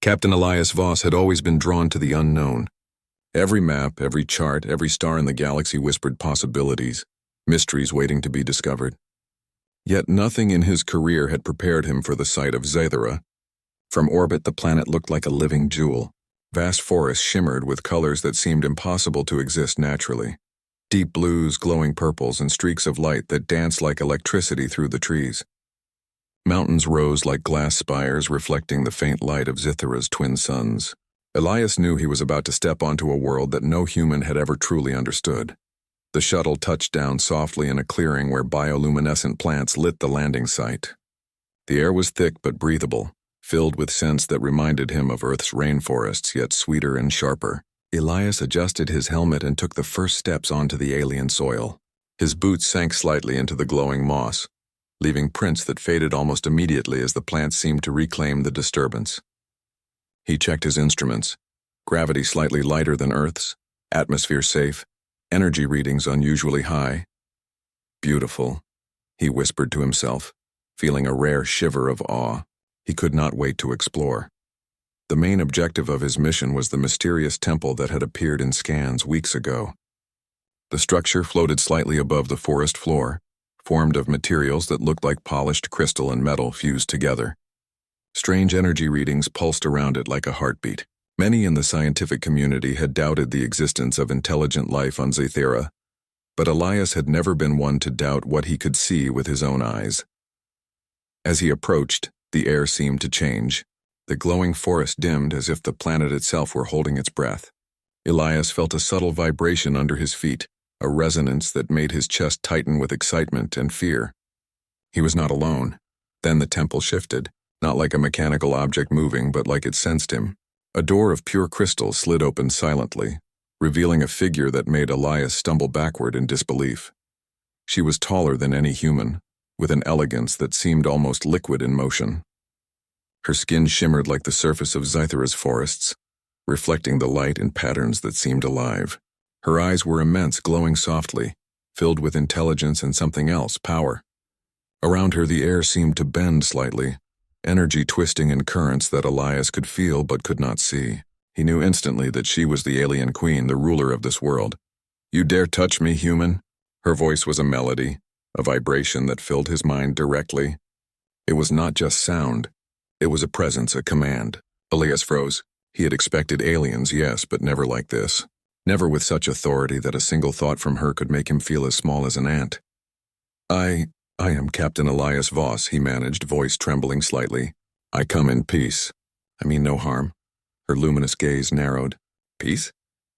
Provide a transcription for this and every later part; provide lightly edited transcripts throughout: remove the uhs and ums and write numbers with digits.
Captain Elias Voss had always been drawn to the unknown. Every map, every chart, every star in the galaxy whispered possibilities, mysteries waiting to be discovered. Yet nothing in his career had prepared him for the sight of Zathura. From orbit, the planet looked like a living jewel. Vast forests shimmered with colors that seemed impossible to exist naturally. Deep blues, glowing purples, and streaks of light that danced like electricity through the trees. Mountains rose like glass spires reflecting the faint light of Zathura's twin suns. Elias knew he was about to step onto a world that no human had ever truly understood. The shuttle touched down softly in a clearing where bioluminescent plants lit the landing site. The air was thick but breathable, filled with scents that reminded him of Earth's rainforests, yet sweeter and sharper. Elias adjusted his helmet and took the first steps onto the alien soil. His boots sank slightly into the glowing moss, leaving prints that faded almost immediately as the plants seemed to reclaim the disturbance. He checked his instruments. Gravity slightly lighter than Earth's, atmosphere safe, energy readings unusually high. Beautiful, he whispered to himself, feeling a rare shiver of awe. He could not wait to explore. The main objective of his mission was the mysterious temple that had appeared in scans weeks ago. The structure floated slightly above the forest floor, formed of materials that looked like polished crystal and metal fused together. Strange energy readings pulsed around it like a heartbeat. Many in the scientific community had doubted the existence of intelligent life on Zathura, but Elias had never been one to doubt what he could see with his own eyes. As he approached, the air seemed to change. The glowing forest dimmed as if the planet itself were holding its breath. Elias felt a subtle vibration under his feet, a resonance that made his chest tighten with excitement and fear. He was not alone. Then the temple shifted, not like a mechanical object moving, but like it sensed him. A door of pure crystal slid open silently, revealing a figure that made Elias stumble backward in disbelief. She was taller than any human, with an elegance that seemed almost liquid in motion. Her skin shimmered like the surface of Zathura's forests, reflecting the light in patterns that seemed alive. Her eyes were immense, glowing softly, filled with intelligence and something else, power. Around her the air seemed to bend slightly, energy twisting in currents that Elias could feel but could not see. He knew instantly that she was the alien queen, the ruler of this world. "You dare touch me, human?" Her voice was a melody, a vibration that filled his mind directly. It was not just sound. It was a presence, a command. Elias froze. He had expected aliens, yes, but never like this. Never with such authority that a single thought from her could make him feel as small as an ant. I am Captain Elias Voss," he managed, voice trembling slightly. "I come in peace. I mean no harm." Her luminous gaze narrowed. "Peace?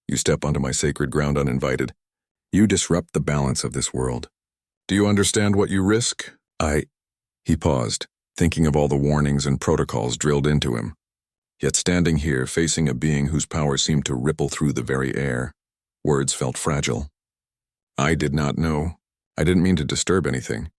You step onto my sacred ground uninvited. You disrupt the balance of this world. Do you understand what you risk?" He paused, thinking of all the warnings and protocols drilled into him. Yet standing here, facing a being whose power seemed to ripple through the very air, words felt fragile. "I did not know. I didn't mean to disturb anything."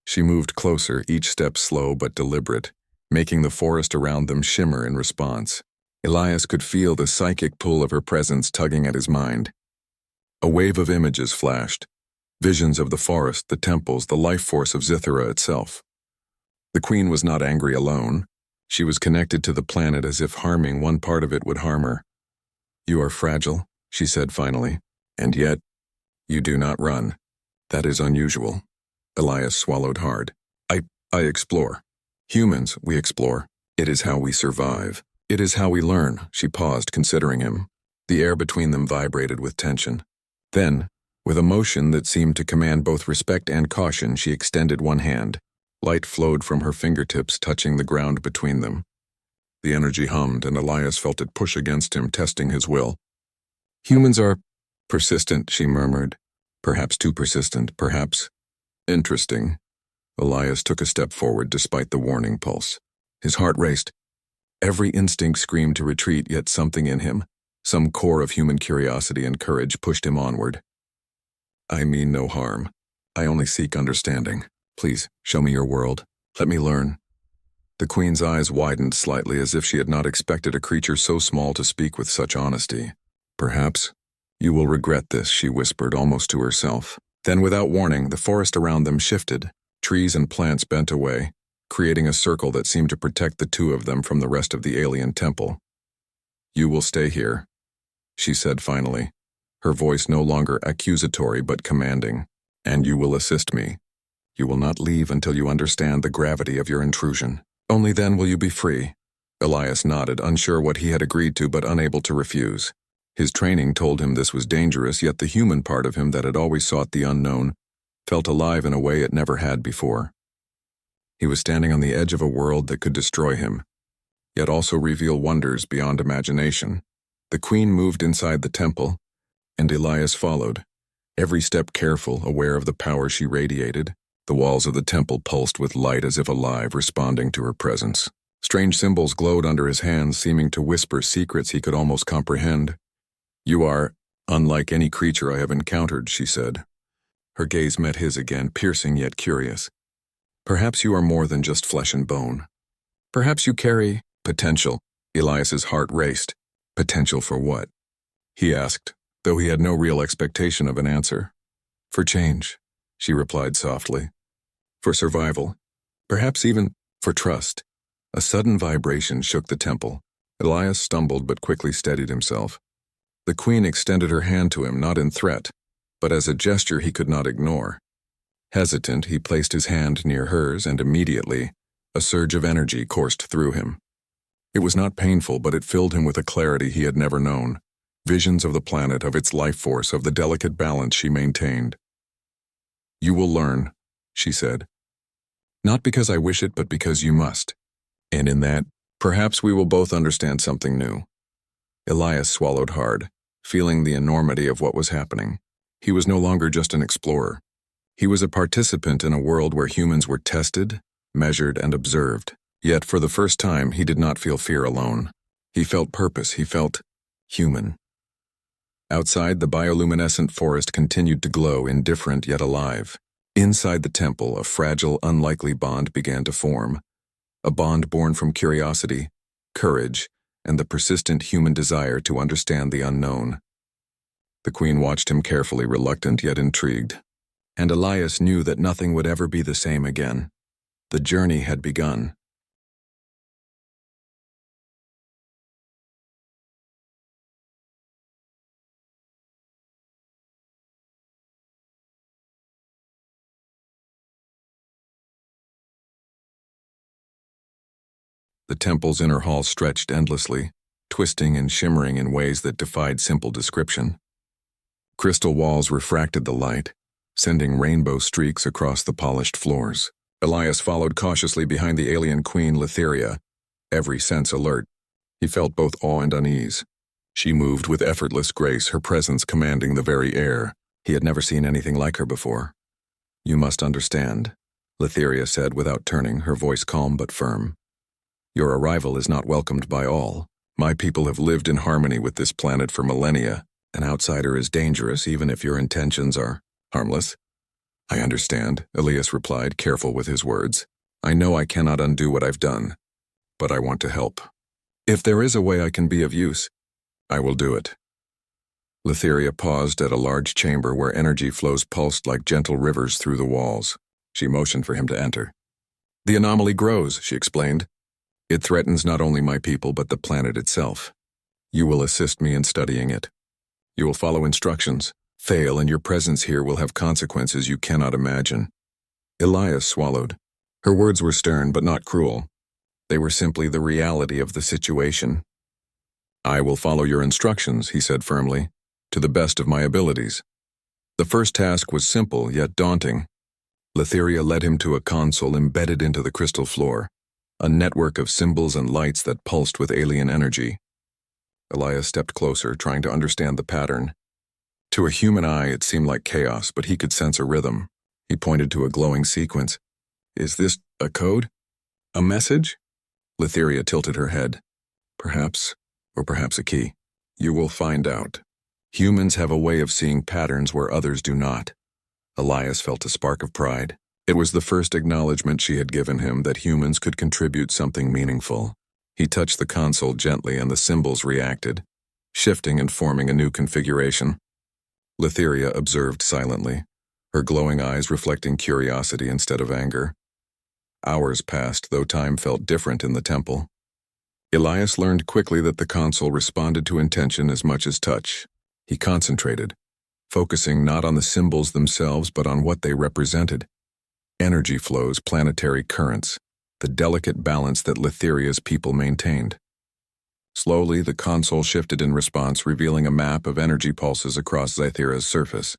She moved closer, each step slow but deliberate, making the forest around them shimmer in response. Elias could feel the psychic pull of her presence tugging at his mind. A wave of images flashed, visions of the forest, the temples, the life force of Zathura itself. The queen was not angry alone. She was connected to the planet as if harming one part of it would harm her. "You are fragile," she said finally, "and yet you do not run. That is unusual." Elias swallowed hard. I explore. Humans, we explore. It is how we survive. It is how we learn." She paused, considering him. The air between them vibrated with tension. Then, with a motion that seemed to command both respect and caution, she extended one hand. Light flowed from her fingertips, touching the ground between them. The energy hummed, and Elias felt it push against him, testing his will. "Humans are persistent," she murmured. "Perhaps too persistent, perhaps." "Interesting." Elias took a step forward despite the warning pulse. His heart raced. Every instinct screamed to retreat, yet something in him, some core of human curiosity and courage, pushed him onward. "I mean no harm. I only seek understanding. Please, show me your world. Let me learn." The queen's eyes widened slightly as if she had not expected a creature so small to speak with such honesty. "Perhaps you will regret this," she whispered almost to herself. Then, without warning, the forest around them shifted. Trees and plants bent away, creating a circle that seemed to protect the two of them from the rest of the alien temple. "You will stay here," she said finally, her voice no longer accusatory but commanding. "And you will assist me. You will not leave until you understand the gravity of your intrusion. Only then will you be free." Elias nodded, unsure what he had agreed to but unable to refuse. His training told him this was dangerous, yet the human part of him that had always sought the unknown felt alive in a way it never had before. He was standing on the edge of a world that could destroy him, yet also reveal wonders beyond imagination. The queen moved inside the temple, and Elias followed, every step careful, aware of the power she radiated. The walls of the temple pulsed with light as if alive, responding to her presence. Strange symbols glowed under his hands, seeming to whisper secrets he could almost comprehend. "You are unlike any creature I have encountered," she said. Her gaze met his again, piercing yet curious. "Perhaps you are more than just flesh and bone. Perhaps you carry potential." Elias's heart raced. "Potential for what?" he asked, though he had no real expectation of an answer. "For change," she replied softly. "For survival. Perhaps even for trust." A sudden vibration shook the temple. Elias stumbled but quickly steadied himself. The queen extended her hand to him, not in threat, but as a gesture he could not ignore. Hesitant, he placed his hand near hers, and immediately, a surge of energy coursed through him. It was not painful, but it filled him with a clarity he had never known. Visions of the planet, of its life force, of the delicate balance she maintained. "You will learn," she said. "Not because I wish it, but because you must. And in that, perhaps we will both understand something new." Elias swallowed hard, feeling the enormity of what was happening. He was no longer just an explorer. He was a participant in a world where humans were tested, measured, and observed. Yet for the first time, he did not feel fear alone. He felt purpose. He felt human. Outside, the bioluminescent forest continued to glow, indifferent yet alive. Inside the temple, a fragile, unlikely bond began to form. A bond born from curiosity, courage, and the persistent human desire to understand the unknown. The queen watched him carefully, reluctant yet intrigued. And Elias knew that nothing would ever be the same again. The journey had begun. The temple's inner hall stretched endlessly, twisting and shimmering in ways that defied simple description. Crystal walls refracted the light, sending rainbow streaks across the polished floors. Elias followed cautiously behind the alien queen Letheria, every sense alert. He felt both awe and unease. She moved with effortless grace, her presence commanding the very air. He had never seen anything like her before. "You must understand," Letheria said without turning, her voice calm but firm. "Your arrival is not welcomed by all. My people have lived in harmony with this planet for millennia. An outsider is dangerous even if your intentions are harmless." "I understand," Elias replied, careful with his words. "I know I cannot undo what I've done, but I want to help. If there is a way I can be of use, I will do it." Letheria paused at a large chamber where energy flows pulsed like gentle rivers through the walls. She motioned for him to enter. "The anomaly grows," she explained. "It threatens not only my people but the planet itself. You will assist me in studying it. You will follow instructions. Fail, and your presence here will have consequences you cannot imagine." Elias swallowed. Her words were stern but not cruel. They were simply the reality of the situation. "I will follow your instructions," he said firmly, "to the best of my abilities." The first task was simple yet daunting. Letheria led him to a console embedded into the crystal floor, a network of symbols and lights that pulsed with alien energy. Elias stepped closer, trying to understand the pattern. To a human eye, it seemed like chaos, but he could sense a rhythm. He pointed to a glowing sequence. "Is this a code? A message?" Letheria tilted her head. "Perhaps, or perhaps a key. You will find out. Humans have a way of seeing patterns where others do not." Elias felt a spark of pride. It was the first acknowledgement she had given him that humans could contribute something meaningful. He touched the console gently and the symbols reacted, shifting and forming a new configuration. Letheria observed silently, her glowing eyes reflecting curiosity instead of anger. Hours passed, though time felt different in the temple. Elias learned quickly that the console responded to intention as much as touch. He concentrated, focusing not on the symbols themselves but on what they represented. Energy flows, planetary currents, the delicate balance that Letheria's people maintained. Slowly, the console shifted in response, revealing a map of energy pulses across Zythera's surface.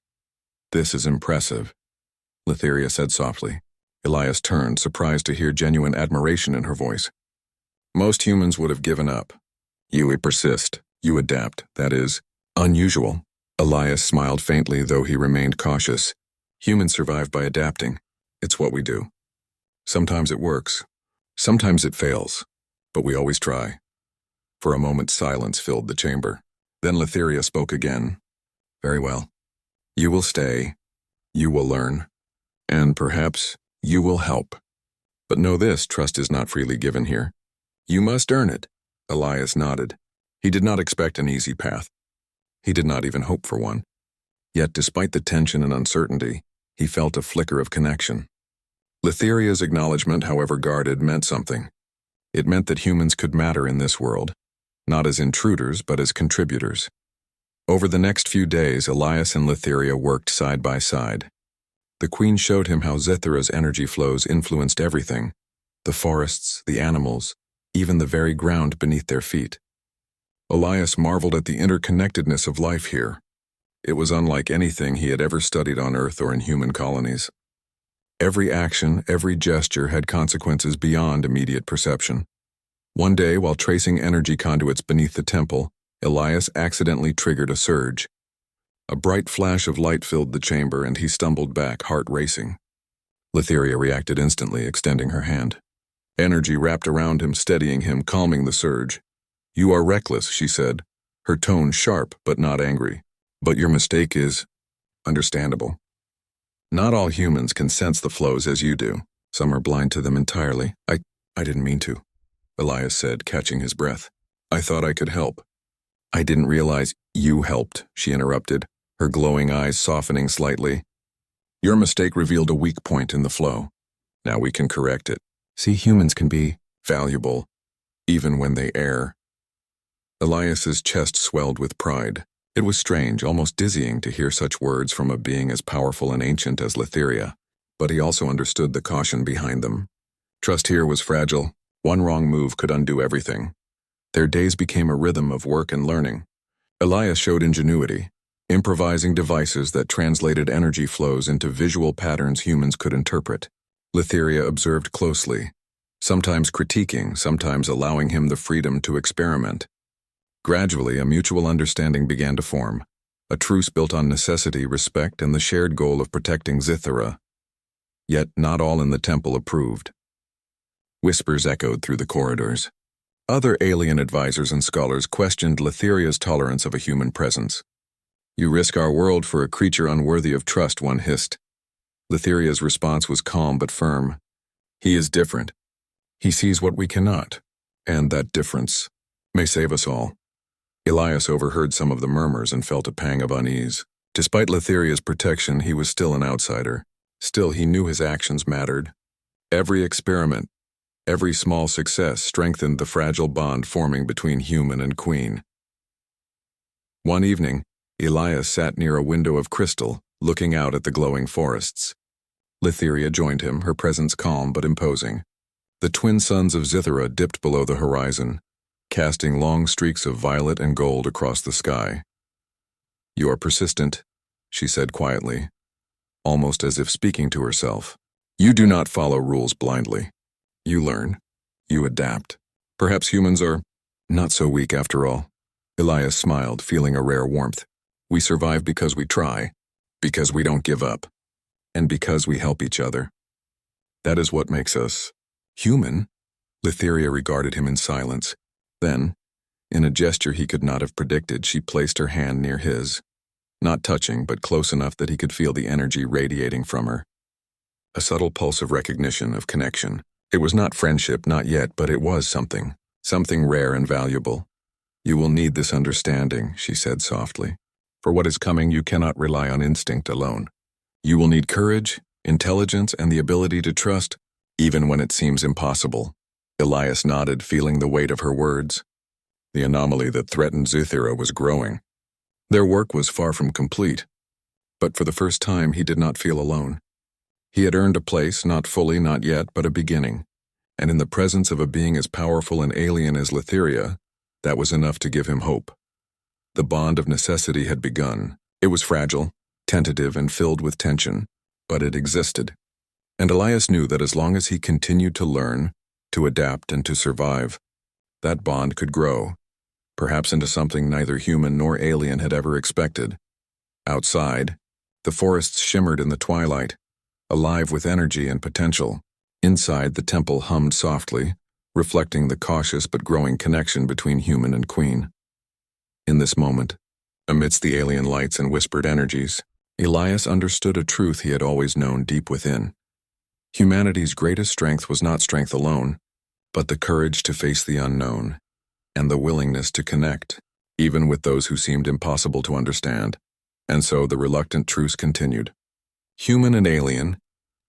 "This is impressive," Letheria said softly. Elias turned, surprised to hear genuine admiration in her voice. "Most humans would have given up. You persist. You adapt. That is unusual." Elias smiled faintly, though he remained cautious. "Humans survive by adapting. It's what we do. Sometimes it works. Sometimes it fails. But we always try." For a moment, silence filled the chamber. Then Letheria spoke again. "Very well. You will stay. You will learn. And perhaps you will help. But know this, trust is not freely given here. You must earn it." Elias nodded. He did not expect an easy path. He did not even hope for one. Yet, despite the tension and uncertainty, he felt a flicker of connection. Letheria's acknowledgement, however guarded, meant something. It meant that humans could matter in this world, not as intruders, but as contributors. Over the next few days, Elias and Letheria worked side by side. The Queen showed him how Zythera's energy flows influenced everything: the forests, the animals, even the very ground beneath their feet. Elias marveled at the interconnectedness of life here. It was unlike anything he had ever studied on Earth or in human colonies. Every action, every gesture had consequences beyond immediate perception. One day, while tracing energy conduits beneath the temple, Elias accidentally triggered a surge. A bright flash of light filled the chamber, and he stumbled back, heart racing. Letheria reacted instantly, extending her hand. Energy wrapped around him, steadying him, calming the surge. "You are reckless," she said, her tone sharp but not angry. "But your mistake is understandable. Not all humans can sense the flows as you do. Some are blind to them entirely. I didn't mean to," Elias said, catching his breath. "I thought I could help." "I didn't realize you helped," she interrupted, her glowing eyes softening slightly. "Your mistake revealed a weak point in the flow. Now we can correct it. See, humans can be valuable, even when they err." Elias's chest swelled with pride. It was strange, almost dizzying, to hear such words from a being as powerful and ancient as Letheria, but he also understood the caution behind them. Trust here was fragile. One wrong move could undo everything. Their days became a rhythm of work and learning. Elias showed ingenuity, improvising devices that translated energy flows into visual patterns humans could interpret. Letheria observed closely, sometimes critiquing, sometimes allowing him the freedom to experiment. Gradually, a mutual understanding began to form, a truce built on necessity, respect, and the shared goal of protecting Zythera. Yet not all in the temple approved. Whispers echoed through the corridors. Other alien advisors and scholars questioned Letheria's tolerance of a human presence. "You risk our world for a creature unworthy of trust," one hissed. Letheria's response was calm but firm. "He is different. He sees what we cannot, and that difference may save us all." Elias overheard some of the murmurs and felt a pang of unease. Despite Letheria's protection, he was still an outsider. Still, he knew his actions mattered. Every experiment, every small success strengthened the fragile bond forming between human and queen. One evening, Elias sat near a window of crystal, looking out at the glowing forests. Letheria joined him, her presence calm but imposing. The twin suns of Zythera dipped below the horizon, casting long streaks of violet and gold across the sky. "You are persistent," she said quietly, almost as if speaking to herself. "You do not follow rules blindly. You learn. You adapt. Perhaps humans are not so weak after all." Elias smiled, feeling a rare warmth. "We survive because we try, because we don't give up, and because we help each other. That is what makes us human." Letheria regarded him in silence. Then, in a gesture he could not have predicted, she placed her hand near his, not touching, but close enough that he could feel the energy radiating from her. A subtle pulse of recognition, of connection. It was not friendship, not yet, but it was something rare and valuable. "You will need this understanding," she said softly. "For what is coming, you cannot rely on instinct alone. You will need courage, intelligence, and the ability to trust even when it seems impossible. Elias nodded, feeling the weight of her words. The anomaly that threatened Zythera was growing. Their work was far from complete, but for the first time he did not feel alone. He had earned a place, not fully, not yet, but a beginning, and in the presence of a being as powerful and alien as Lytheria, that was enough to give him hope. The bond of necessity had begun. It was fragile, tentative, and filled with tension, but it existed. And Elias knew that as long as he continued to learn, to adapt, and to survive, that bond could grow, perhaps into something neither human nor alien had ever expected. Outside, the forests shimmered in the twilight, alive with energy and potential. Inside, the temple hummed softly, reflecting the cautious but growing connection between human and queen. In this moment, amidst the alien lights and whispered energies, Elias understood a truth he had always known deep within. Humanity's greatest strength was not strength alone, but the courage to face the unknown, and the willingness to connect, even with those who seemed impossible to understand. And so the reluctant truce continued. Human and alien,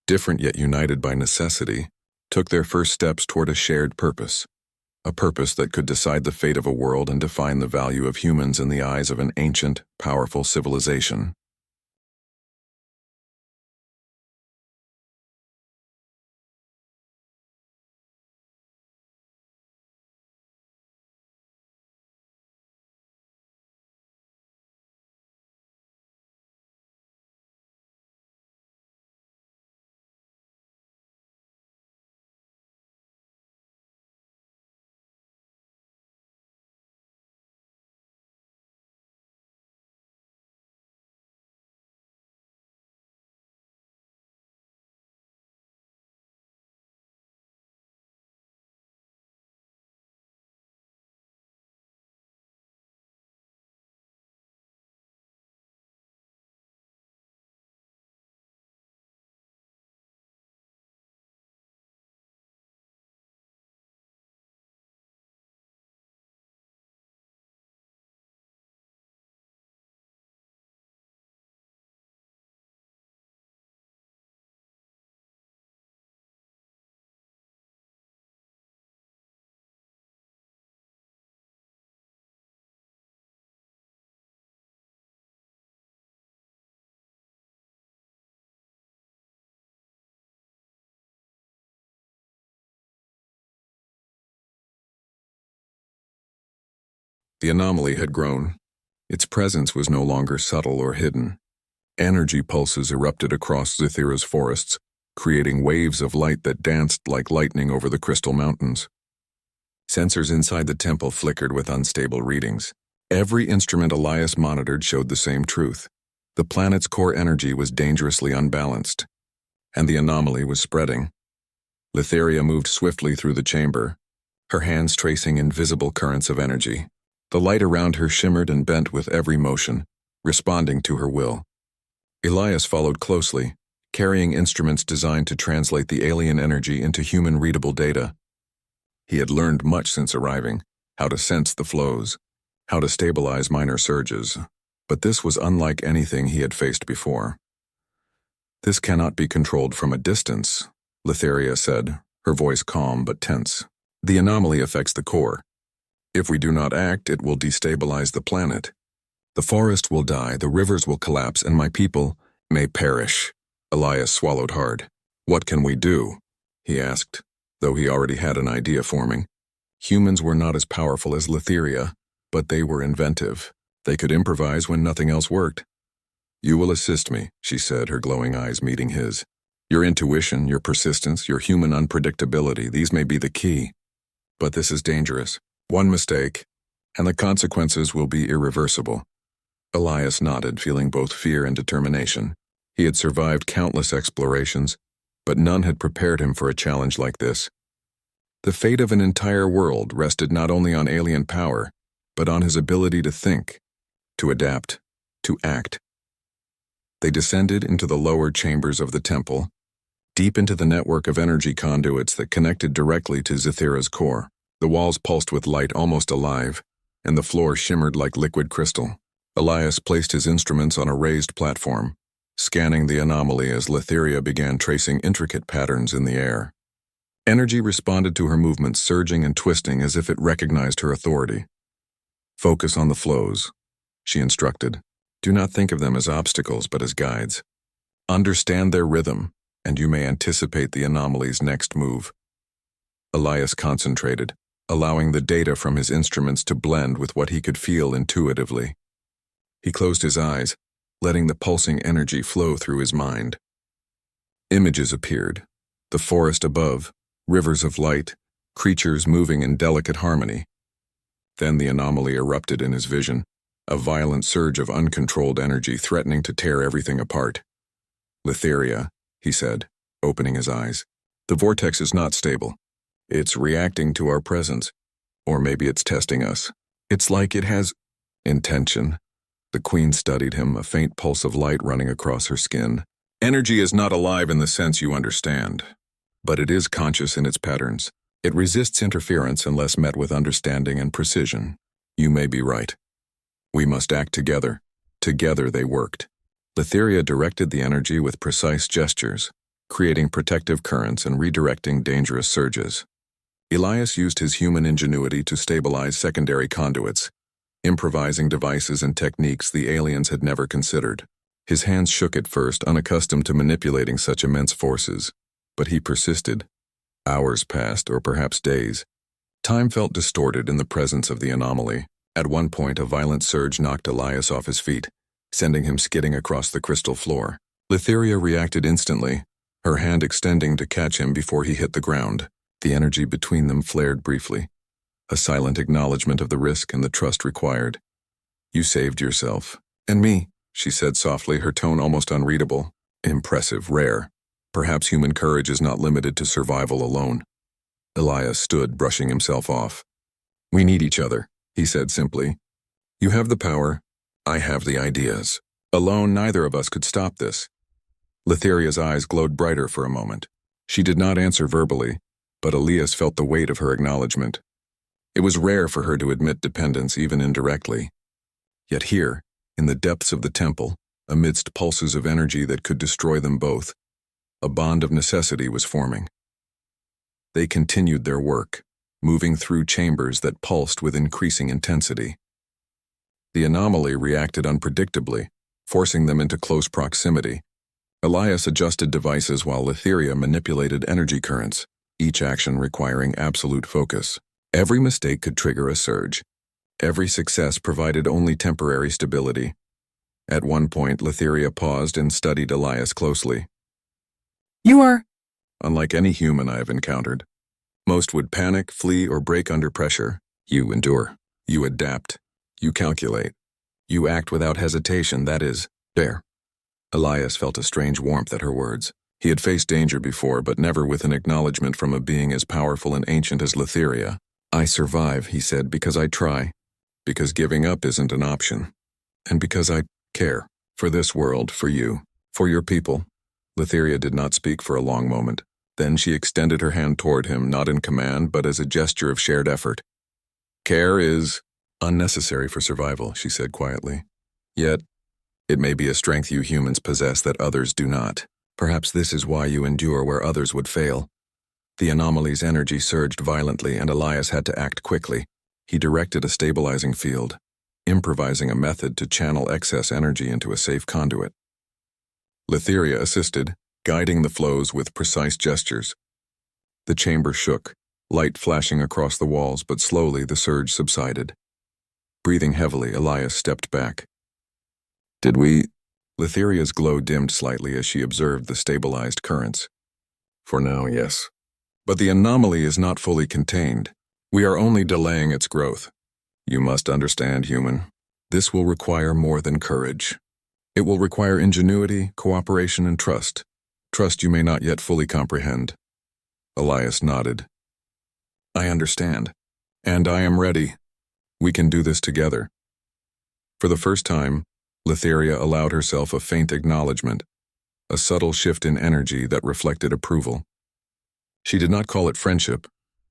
different yet united by necessity, took their first steps toward a shared purpose, a purpose that could decide the fate of a world and define the value of humans in the eyes of an ancient, powerful civilization. The anomaly had grown. Its presence was no longer subtle or hidden. Energy pulses erupted across Zythera's forests, creating waves of light that danced like lightning over the crystal mountains. Sensors inside the temple flickered with unstable readings. Every instrument Elias monitored showed the same truth. The planet's core energy was dangerously unbalanced, and the anomaly was spreading. Lytheria moved swiftly through the chamber, her hands tracing invisible currents of energy. The light around her shimmered and bent with every motion, responding to her will. Elias followed closely, carrying instruments designed to translate the alien energy into human-readable data. He had learned much since arriving, how to sense the flows, how to stabilize minor surges, but this was unlike anything he had faced before. "This cannot be controlled from a distance," Lytheria said, her voice calm but tense. "The anomaly affects the core. If we do not act, it will destabilize the planet. The forest will die, the rivers will collapse, and my people may perish." Elias swallowed hard. "What can we do?" he asked, though he already had an idea forming. Humans were not as powerful as Lytheria, but they were inventive. They could improvise when nothing else worked. "You will assist me," she said, her glowing eyes meeting his. "Your intuition, your persistence, your human unpredictability, these may be the key. But this is dangerous. One mistake, and the consequences will be irreversible." Elias nodded, feeling both fear and determination. He had survived countless explorations, but none had prepared him for a challenge like this. The fate of an entire world rested not only on alien power, but on his ability to think, to adapt, to act. They descended into the lower chambers of the temple, deep into the network of energy conduits that connected directly to Zythera's core. The walls pulsed with light almost alive, and the floor shimmered like liquid crystal. Elias placed his instruments on a raised platform, scanning the anomaly as Lytheria began tracing intricate patterns in the air. Energy responded to her movements, surging and twisting as if it recognized her authority. Focus on the flows, she instructed. Do not think of them as obstacles, but as guides. Understand their rhythm, and you may anticipate the anomaly's next move. Elias concentrated, allowing the data from his instruments to blend with what he could feel intuitively. He closed his eyes, letting the pulsing energy flow through his mind. Images appeared. The forest above, rivers of light, creatures moving in delicate harmony. Then the anomaly erupted in his vision, a violent surge of uncontrolled energy threatening to tear everything apart. Litheria, he said, opening his eyes. The vortex is not stable. It's reacting to our presence. Or maybe it's testing us. It's like it has intention. The queen studied him, a faint pulse of light running across her skin. Energy is not alive in the sense you understand, but it is conscious in its patterns. It resists interference unless met with understanding and precision. You may be right. We must act together. Together they worked. Litheria directed the energy with precise gestures, creating protective currents and redirecting dangerous surges. Elias used his human ingenuity to stabilize secondary conduits, improvising devices and techniques the aliens had never considered. His hands shook at first, unaccustomed to manipulating such immense forces, but he persisted. Hours passed, or perhaps days. Time felt distorted in the presence of the anomaly. At one point, a violent surge knocked Elias off his feet, sending him skidding across the crystal floor. Litheria reacted instantly, her hand extending to catch him before he hit the ground. The energy between them flared briefly, a silent acknowledgement of the risk and the trust required. You saved yourself. And me, she said softly, her tone almost unreadable. Impressive, rare. Perhaps human courage is not limited to survival alone. Elias stood, brushing himself off. We need each other, he said simply. You have the power, I have the ideas. Alone, neither of us could stop this. Litheria's eyes glowed brighter for a moment. She did not answer verbally, but Elias felt the weight of her acknowledgement. It was rare for her to admit dependence even indirectly. Yet here, in the depths of the temple, amidst pulses of energy that could destroy them both, a bond of necessity was forming. They continued their work, moving through chambers that pulsed with increasing intensity. The anomaly reacted unpredictably, forcing them into close proximity. Elias adjusted devices while Litheria manipulated energy currents, each action requiring absolute focus. Every mistake could trigger a surge. Every success provided only temporary stability. At one point, Litheria paused and studied Elias closely. You are unlike any human I have encountered. Most would panic, flee, or break under pressure. You endure. You adapt. You calculate. You act without hesitation, that is, dare. Elias felt a strange warmth at her words. He had faced danger before, but never with an acknowledgement from a being as powerful and ancient as Litheria. I survive, he said, because I try. Because giving up isn't an option. And because I care. For this world, for you, for your people. Litheria did not speak for a long moment. Then she extended her hand toward him, not in command, but as a gesture of shared effort. Care is unnecessary for survival, she said quietly. Yet, it may be a strength you humans possess that others do not. Perhaps this is why you endure where others would fail. The anomaly's energy surged violently, and Elias had to act quickly. He directed a stabilizing field, improvising a method to channel excess energy into a safe conduit. Litheria assisted, guiding the flows with precise gestures. The chamber shook, light flashing across the walls, but slowly the surge subsided. Breathing heavily, Elias stepped back. Did we? Litheria's glow dimmed slightly as she observed the stabilized currents. For now, yes. But the anomaly is not fully contained. We are only delaying its growth. You must understand, human. This will require more than courage. It will require ingenuity, cooperation, and trust. Trust you may not yet fully comprehend. Elias nodded. I understand. And I am ready. We can do this together. For the first time, Litheria allowed herself a faint acknowledgement, a subtle shift in energy that reflected approval. She did not call it friendship,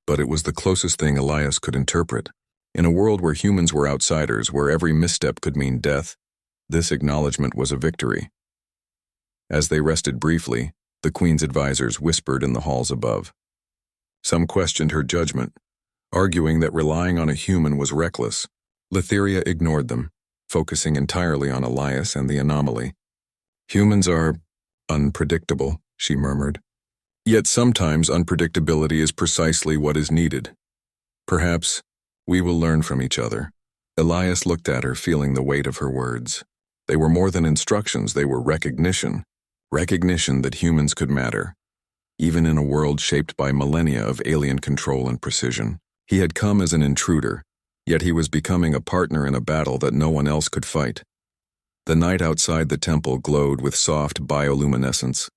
but it was the closest thing Elias could interpret. In a world where humans were outsiders, where every misstep could mean death, this acknowledgement was a victory. As they rested briefly, the Queen's advisors whispered in the halls above. Some questioned her judgment, arguing that relying on a human was reckless. Letheria ignored them, focusing entirely on Elias and the anomaly. Humans are unpredictable, she murmured. Yet sometimes unpredictability is precisely what is needed. Perhaps we will learn from each other. Elias looked at her, feeling the weight of her words. They were more than instructions, they were recognition. Recognition that humans could matter, even in a world shaped by millennia of alien control and precision. He had come as an intruder, yet he was becoming a partner in a battle that no one else could fight. The night outside the temple glowed with soft bioluminescence,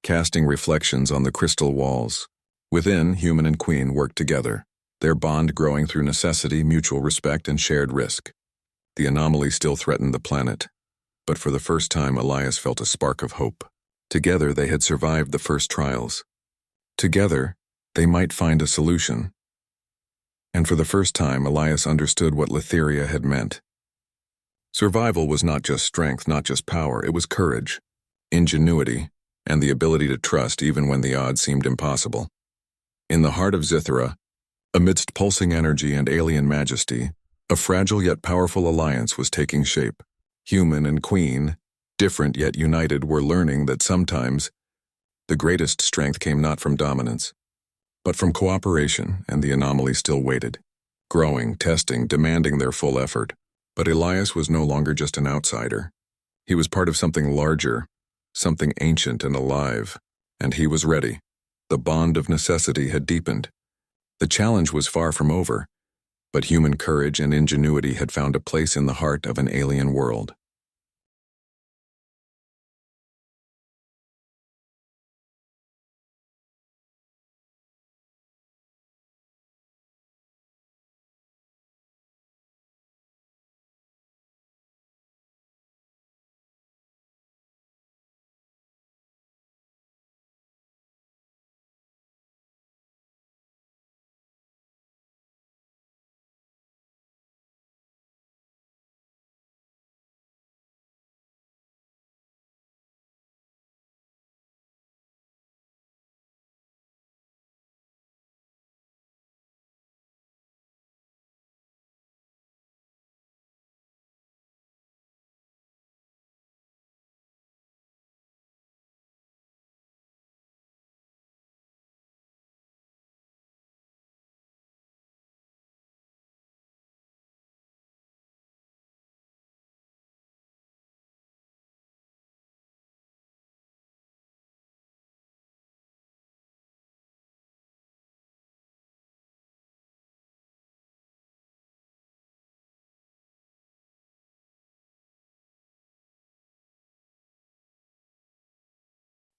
casting reflections on the crystal walls. Within, human and queen worked together, their bond growing through necessity, mutual respect, and shared risk. The anomaly still threatened the planet, but for the first time Elias felt a spark of hope. Together they had survived the first trials. Together, they might find a solution. And for the first time, Elias understood what Letheria had meant. Survival was not just strength, not just power, it was courage, ingenuity, and the ability to trust even when the odds seemed impossible. In the heart of Zithera, amidst pulsing energy and alien majesty, a fragile yet powerful alliance was taking shape. Human and queen, different yet united, were learning that sometimes the greatest strength came not from dominance, but from cooperation, and the anomaly still waited, growing, testing, demanding their full effort. But Elias was no longer just an outsider. He was part of something larger, something ancient and alive, and he was ready. The bond of necessity had deepened. The challenge was far from over, but human courage and ingenuity had found a place in the heart of an alien world.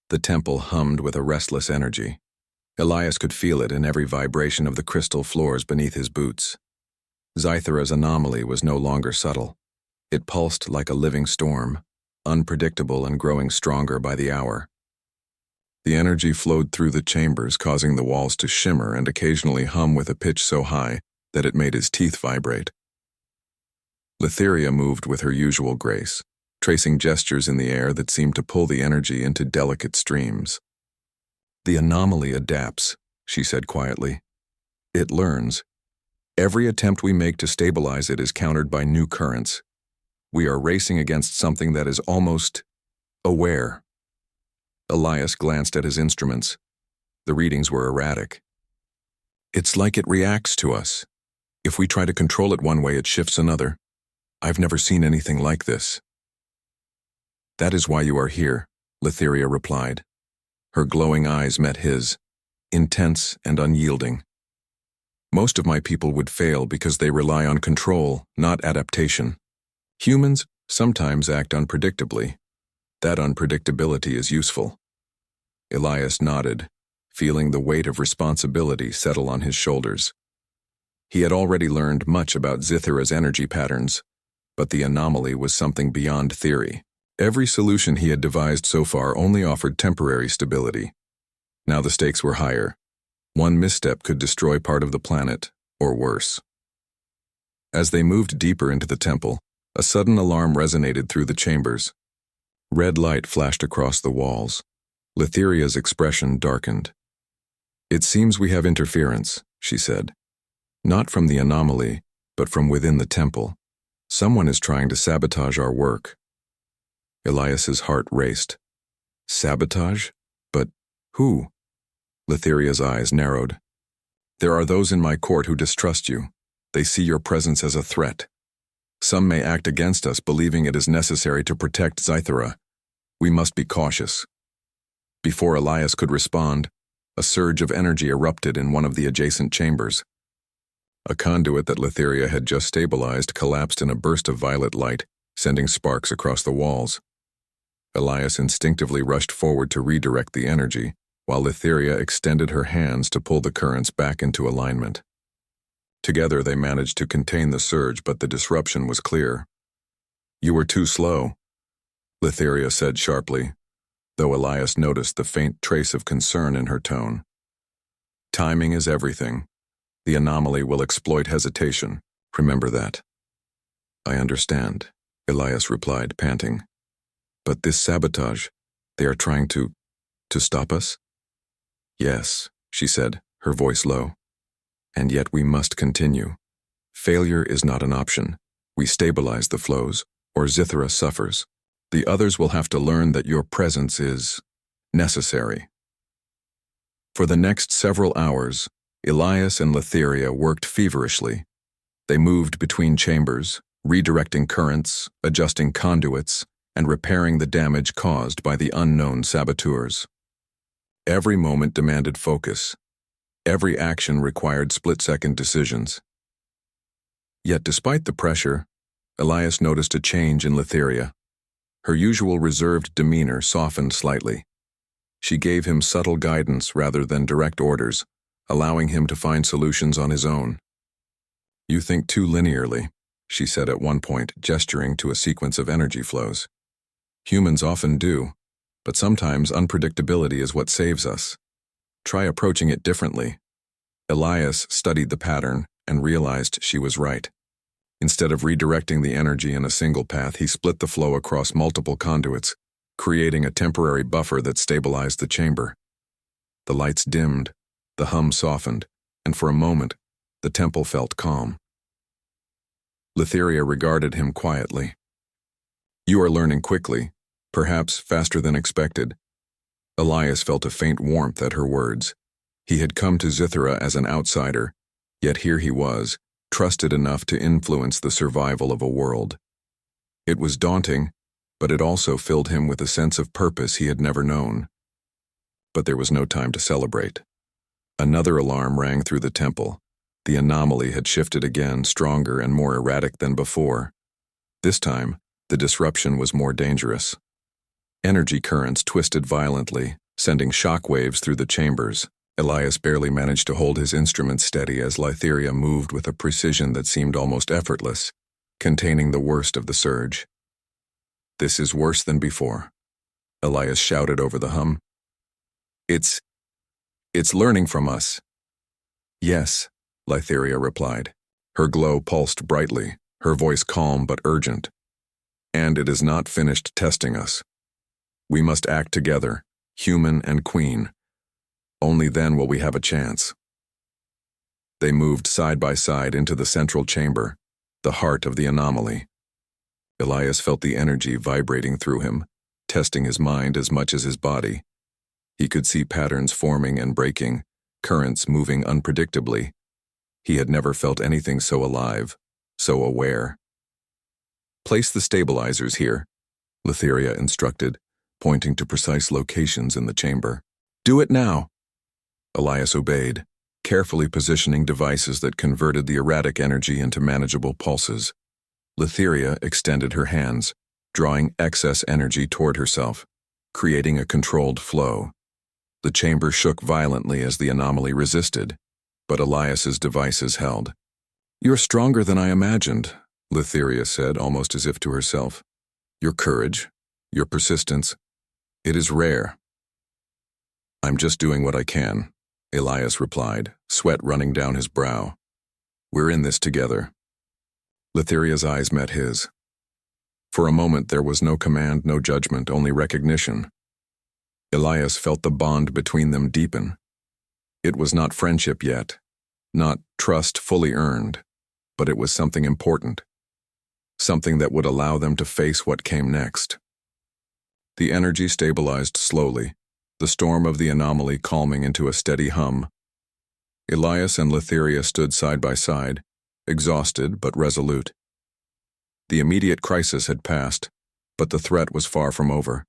The temple hummed with a restless energy. Elias could feel it in every vibration of the crystal floors beneath his boots. Zythera's anomaly was no longer subtle. It pulsed like a living storm, unpredictable and growing stronger by the hour. The energy flowed through the chambers, causing the walls to shimmer and occasionally hum with a pitch so high that it made his teeth vibrate. Letheria moved with her usual grace, tracing gestures in the air that seemed to pull the energy into delicate streams. "The anomaly adapts," she said quietly. "It learns. Every attempt we make to stabilize it is countered by new currents. We are racing against something that is almost aware." Elias glanced at his instruments. The readings were erratic. "It's like it reacts to us. If we try to control it one way, it shifts another. I've never seen anything like this." "That is why you are here," Letheria replied. Her glowing eyes met his, intense and unyielding. "Most of my people would fail because they rely on control, not adaptation. Humans sometimes act unpredictably. That unpredictability is useful." Elias nodded, feeling the weight of responsibility settle on his shoulders. He had already learned much about Zithera's energy patterns, but the anomaly was something beyond theory. Every solution he had devised so far only offered temporary stability. Now the stakes were higher. One misstep could destroy part of the planet, or worse. As they moved deeper into the temple, a sudden alarm resonated through the chambers. Red light flashed across the walls. Letheria's expression darkened. It seems we have interference, she said. Not from the anomaly, but from within the temple. Someone is trying to sabotage our work. Elias's heart raced. Sabotage? But who? Letheria's eyes narrowed. There are those in my court who distrust you. They see your presence as a threat. Some may act against us, believing it is necessary to protect Zythera. We must be cautious. Before Elias could respond, a surge of energy erupted in one of the adjacent chambers. A conduit that Letheria had just stabilized collapsed in a burst of violet light, sending sparks across the walls. Elias instinctively rushed forward to redirect the energy, while Letheria extended her hands to pull the currents back into alignment. Together they managed to contain the surge, but the disruption was clear. You were too slow, Letheria said sharply, though Elias noticed the faint trace of concern in her tone. Timing is everything. The anomaly will exploit hesitation. Remember that. I understand, Elias replied, panting. But this sabotage, they are trying to stop us? Yes, she said, her voice low. And yet we must continue. Failure is not an option. We stabilize the flows, or Zythera suffers. The others will have to learn that your presence is necessary. For the next several hours, Elias and Letheria worked feverishly. They moved between chambers, redirecting currents, adjusting conduits, and repairing the damage caused by the unknown saboteurs. Every moment demanded focus. Every action required split-second decisions. Yet despite the pressure, Elias noticed a change in Letheria. Her usual reserved demeanor softened slightly. She gave him subtle guidance rather than direct orders, allowing him to find solutions on his own. You think too linearly, she said at one point, gesturing to a sequence of energy flows. Humans often do, but sometimes unpredictability is what saves us. Try approaching it differently. Elias studied the pattern and realized she was right. Instead of redirecting the energy in a single path, he split the flow across multiple conduits, creating a temporary buffer that stabilized the chamber. The lights dimmed, the hum softened, and for a moment, the temple felt calm. Letheria regarded him quietly. You are learning quickly, perhaps faster than expected. Elias felt a faint warmth at her words. He had come to Zythera as an outsider, yet here he was, trusted enough to influence the survival of a world. It was daunting, but it also filled him with a sense of purpose he had never known. But there was no time to celebrate. Another alarm rang through the temple. The anomaly had shifted again, stronger and more erratic than before. This time, the disruption was more dangerous. Energy currents twisted violently, sending shock waves through the chambers. Elias barely managed to hold his instruments steady as Letheria moved with a precision that seemed almost effortless, containing the worst of the surge. This is worse than before, Elias shouted over the hum. It's learning from us. Yes, Letheria replied. Her glow pulsed brightly, her voice calm but urgent. And it is not finished testing us. We must act together, human and queen. Only then will we have a chance. They moved side by side into the central chamber, the heart of the anomaly. Elias felt the energy vibrating through him, testing his mind as much as his body. He could see patterns forming and breaking, currents moving unpredictably. He had never felt anything so alive, so aware. Place the stabilizers here, Letheria instructed, pointing to precise locations in the chamber. Do it now. Elias obeyed, carefully positioning devices that converted the erratic energy into manageable pulses. Letheria extended her hands, drawing excess energy toward herself, creating a controlled flow. The chamber shook violently as the anomaly resisted, but Elias's devices held. You're stronger than I imagined, Letheria said, almost as if to herself. Your courage, your persistence, it is rare. I'm just doing what I can, Elias replied, sweat running down his brow. We're in this together. Letheria's eyes met his. For a moment there was no command, no judgment, only recognition. Elias felt the bond between them deepen. It was not friendship yet, not trust fully earned, but it was something important, something that would allow them to face what came next. The energy stabilized slowly, the storm of the anomaly calming into a steady hum. Elias and Letheria stood side by side, exhausted but resolute. The immediate crisis had passed, but the threat was far from over.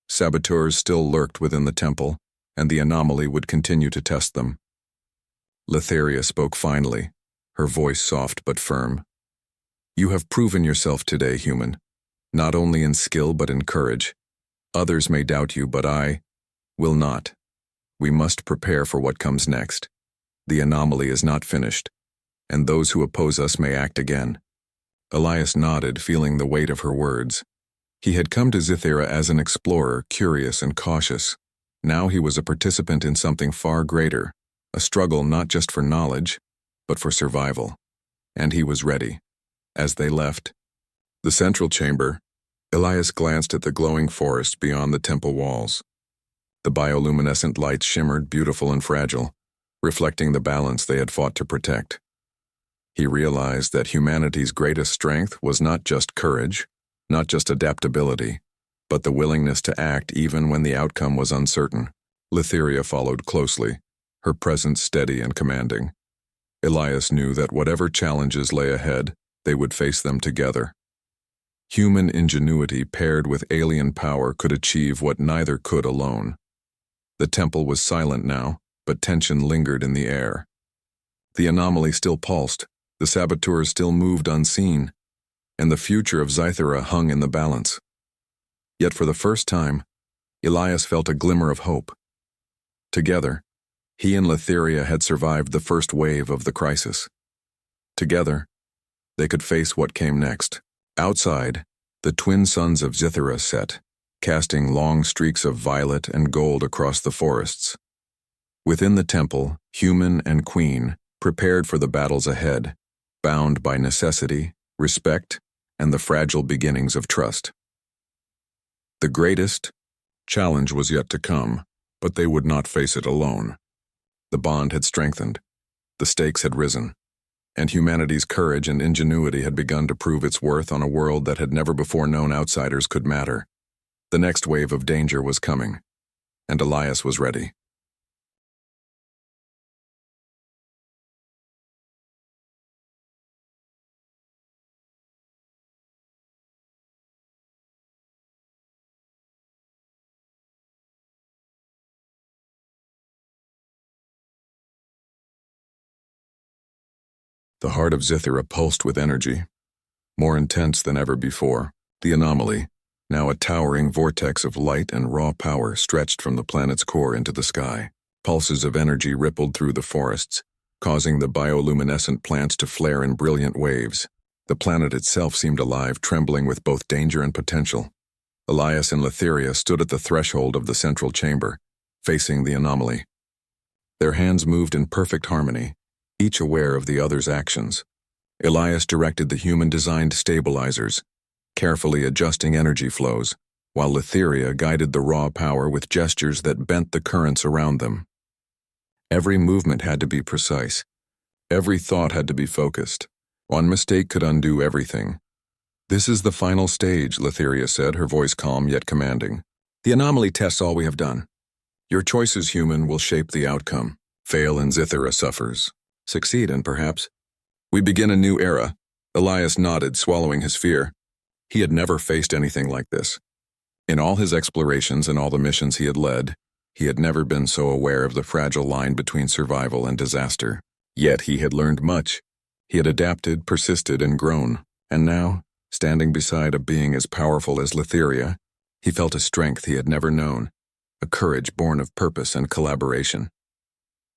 Saboteurs still lurked within the temple, and the anomaly would continue to test them. Letheria spoke finally, her voice soft but firm. "You have proven yourself today, human, not only in skill but in courage. Others may doubt you, but I will not. We must prepare for what comes next. The anomaly is not finished, and those who oppose us may act again." Elias nodded, feeling the weight of her words. He had come to Zithira as an explorer, curious and cautious. Now he was a participant in something far greater, a struggle not just for knowledge, but for survival. And he was ready. As they left the central chamber, Elias glanced at the glowing forest beyond the temple walls. The bioluminescent lights shimmered, beautiful and fragile, reflecting the balance they had fought to protect. He realized that humanity's greatest strength was not just courage, not just adaptability, but the willingness to act even when the outcome was uncertain. Letheria followed closely, her presence steady and commanding. Elias knew that whatever challenges lay ahead, they would face them together. Human ingenuity paired with alien power could achieve what neither could alone. The temple was silent now, but tension lingered in the air. The anomaly still pulsed, the saboteurs still moved unseen, and the future of Zithira hung in the balance. Yet for the first time, Elias felt a glimmer of hope. Together, he and Letheria had survived the first wave of the crisis. Together, they could face what came next. Outside, the twin suns of Zithira set, casting long streaks of violet and gold across the forests. Within the temple, human and queen prepared for the battles ahead, bound by necessity, respect, and the fragile beginnings of trust. The greatest challenge was yet to come, but they would not face it alone. The bond had strengthened, the stakes had risen, and humanity's courage and ingenuity had begun to prove its worth on a world that had never before known outsiders could matter. The next wave of danger was coming, and Elias was ready. The heart of Zithira pulsed with energy, more intense than ever before. The anomaly, now a towering vortex of light and raw power, stretched from the planet's core into the sky. Pulses of energy rippled through the forests, causing the bioluminescent plants to flare in brilliant waves. The planet itself seemed alive, trembling with both danger and potential. Elias and Letheria stood at the threshold of the central chamber, facing the anomaly. Their hands moved in perfect harmony, each aware of the other's actions. Elias directed the human-designed stabilizers, carefully adjusting energy flows, while Letheria guided the raw power with gestures that bent the currents around them. Every movement had to be precise. Every thought had to be focused. One mistake could undo everything. "This is the final stage," Letheria said, her voice calm yet commanding. "The anomaly tests all we have done. Your choices, human, will shape the outcome. Fail and Zithira suffers. Succeed and perhaps we begin a new era." Elias nodded, swallowing his fear. He had never faced anything like this. In all his explorations and all the missions he had led, he had never been so aware of the fragile line between survival and disaster. Yet he had learned much. He had adapted, persisted, and grown. And now, standing beside a being as powerful as Letheria, he felt a strength he had never known, a courage born of purpose and collaboration.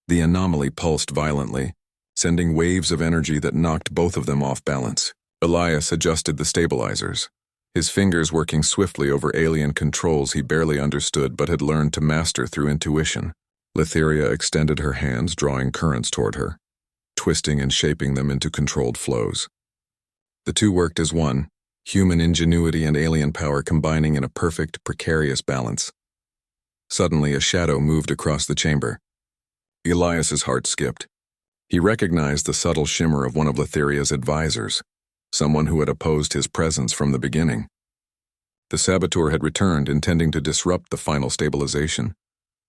The anomaly pulsed violently, sending waves of energy that knocked both of them off balance. Elias adjusted the stabilizers, his fingers working swiftly over alien controls he barely understood but had learned to master through intuition. Letheria extended her hands, drawing currents toward her, twisting and shaping them into controlled flows. The two worked as one, human ingenuity and alien power combining in a perfect, precarious balance. Suddenly, a shadow moved across the chamber. Elias's heart skipped. He recognized the subtle shimmer of one of Letheria's advisors, someone who had opposed his presence from the beginning. The saboteur had returned, intending to disrupt the final stabilization.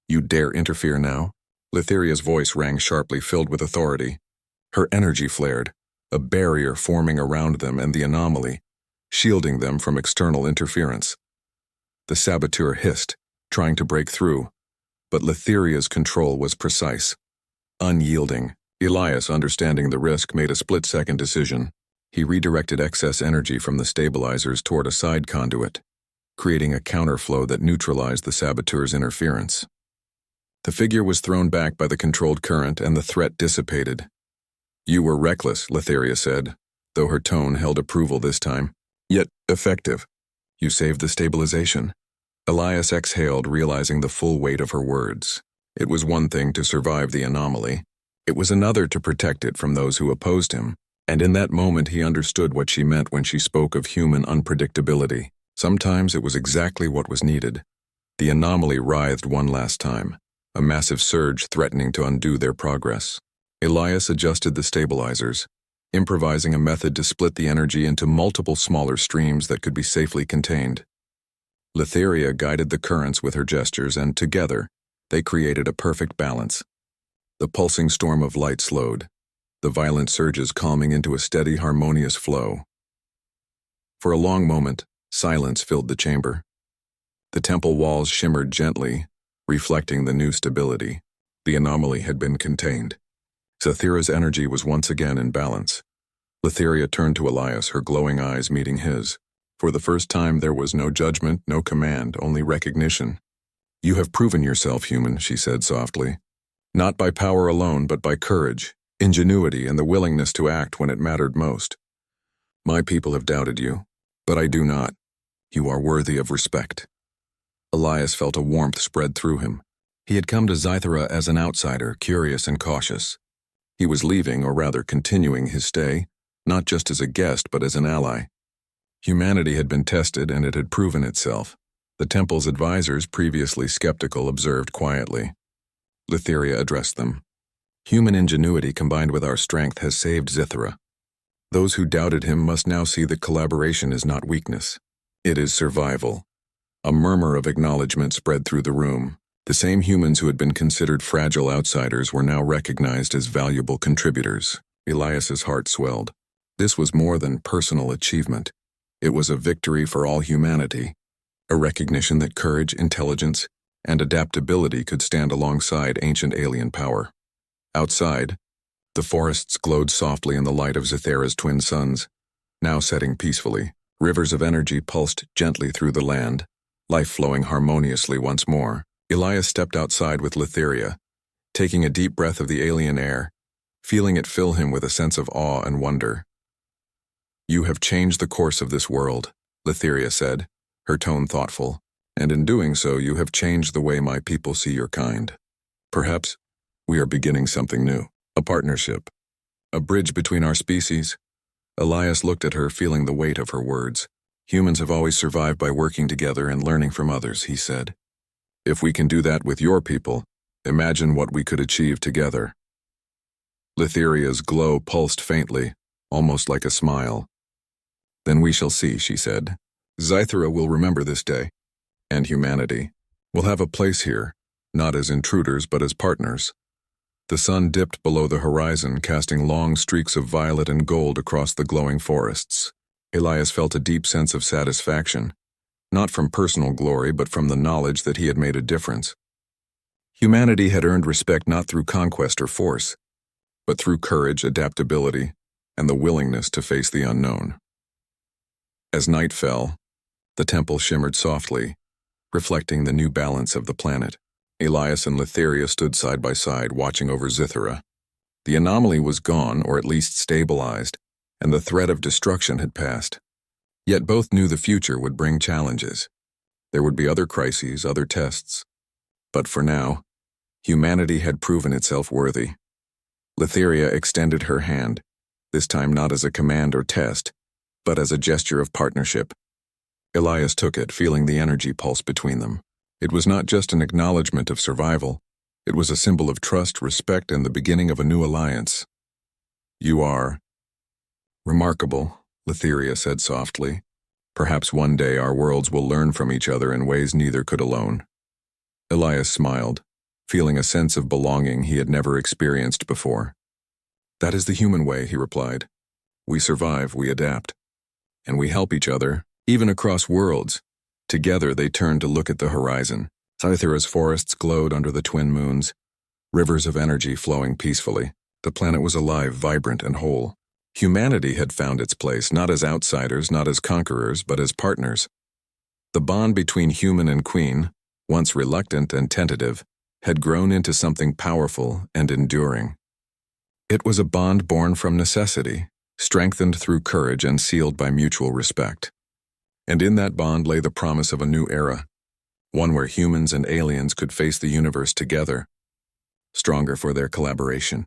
"You dare interfere now?" Letheria's voice rang sharply, filled with authority. Her energy flared, a barrier forming around them and the anomaly, shielding them from external interference. The saboteur hissed, trying to break through, but Letheria's control was precise, unyielding. Elias, understanding the risk, made a split-second decision. He redirected excess energy from the stabilizers toward a side conduit, creating a counterflow that neutralized the saboteur's interference. The figure was thrown back by the controlled current and the threat dissipated. "You were reckless," Letheria said, though her tone held approval this time. "Yet effective. You saved the stabilization." Elias exhaled, realizing the full weight of her words. It was one thing to survive the anomaly. It was another to protect it from those who opposed him, and in that moment he understood what she meant when she spoke of human unpredictability. Sometimes it was exactly what was needed. The anomaly writhed one last time, a massive surge threatening to undo their progress. Elias adjusted the stabilizers, improvising a method to split the energy into multiple smaller streams that could be safely contained. Letheria guided the currents with her gestures, and together, they created a perfect balance. The pulsing storm of light slowed, the violent surges calming into a steady, harmonious flow. For a long moment, silence filled the chamber. The temple walls shimmered gently, reflecting the new stability. The anomaly had been contained. Zathira's energy was once again in balance. Letheria turned to Elias, her glowing eyes meeting his. For the first time there was no judgment, no command, only recognition. "You have proven yourself human," she said softly. "Not by power alone, but by courage, ingenuity, and the willingness to act when it mattered most. My people have doubted you, but I do not. You are worthy of respect." Elias felt a warmth spread through him. He had come to Zythera as an outsider, curious and cautious. He was leaving, or rather continuing his stay, not just as a guest but as an ally. Humanity had been tested and it had proven itself. The temple's advisors, previously skeptical, observed quietly. Letheria addressed them. "Human ingenuity combined with our strength has saved Zythera. Those who doubted him must now see that collaboration is not weakness. It is survival." A murmur of acknowledgement spread through the room. The same humans who had been considered fragile outsiders were now recognized as valuable contributors. Elias's heart swelled. This was more than personal achievement. It was a victory for all humanity, a recognition that courage, intelligence, and adaptability could stand alongside ancient alien power. Outside, the forests glowed softly in the light of Zythera's twin suns, now setting peacefully. Rivers of energy pulsed gently through the land, life flowing harmoniously once more. Elias stepped outside with Letheria, taking a deep breath of the alien air, feeling it fill him with a sense of awe and wonder. "You have changed the course of this world," Letheria said, her tone thoughtful, "and in doing so you have changed the way my people see your kind. Perhaps we are beginning something new, a partnership, a bridge between our species." Elias looked at her, feeling the weight of her words. "Humans have always survived by working together and learning from others," he said. "If we can do that with your people, imagine what we could achieve together." Letheria's glow pulsed faintly, almost like a smile. "Then we shall see," she said. "Zythera will remember this day, and humanity. We'll have a place here, not as intruders but as partners." The sun dipped below the horizon, casting long streaks of violet and gold across the glowing forests. Elias felt a deep sense of satisfaction, not from personal glory but from the knowledge that he had made a difference. Humanity had earned respect not through conquest or force, but through courage, adaptability, and the willingness to face the unknown. As night fell, the temple shimmered softly, reflecting the new balance of the planet. Elias and Letheria stood side by side, watching over Zythera. The anomaly was gone, or at least stabilized, and the threat of destruction had passed. Yet both knew the future would bring challenges. There would be other crises, other tests. But for now, humanity had proven itself worthy. Letheria extended her hand, this time not as a command or test, but as a gesture of partnership. Elias took it, feeling the energy pulse between them. It was not just an acknowledgement of survival, It was a symbol of trust, respect, and the beginning of a new alliance. "You are remarkable," Letheria said softly. "Perhaps one day our worlds will learn from each other in ways neither could alone." Elias smiled, feeling a sense of belonging he had never experienced before. "That is the human way," he replied. "We survive, we adapt, and we help each other, even across worlds." Together they turned to look at the horizon. Scythera's forests glowed under the twin moons, rivers of energy flowing peacefully. The planet was alive, vibrant, and whole. Humanity had found its place, not as outsiders, not as conquerors, but as partners. The bond between human and queen, once reluctant and tentative, had grown into something powerful and enduring. It was a bond born from necessity, strengthened through courage and sealed by mutual respect. And in that bond lay the promise of a new era, one where humans and aliens could face the universe together, stronger for their collaboration.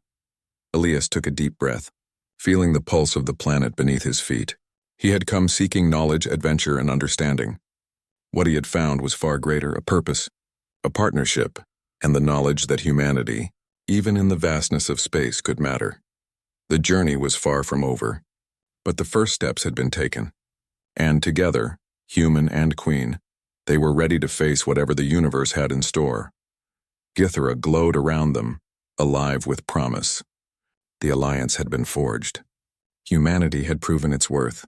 Elias took a deep breath, feeling the pulse of the planet beneath his feet. He had come seeking knowledge, adventure, and understanding. What he had found was far greater, a purpose, a partnership, and the knowledge that humanity, even in the vastness of space, could matter. The journey was far from over, but the first steps had been taken. And together, human and queen, they were ready to face whatever the universe had in store. Githera glowed around them, alive with promise. The alliance had been forged. Humanity had proven its worth.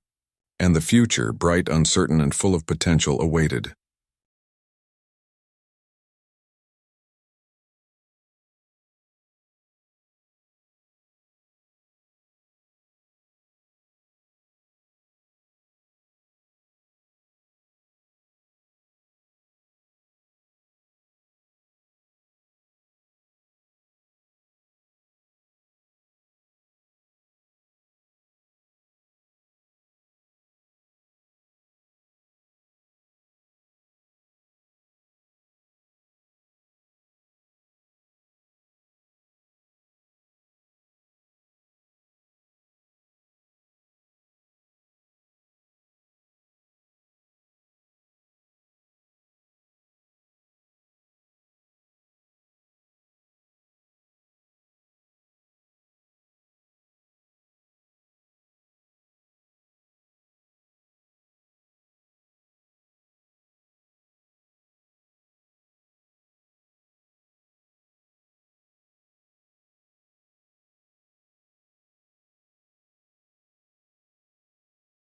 And the future, bright, uncertain, and full of potential, awaited.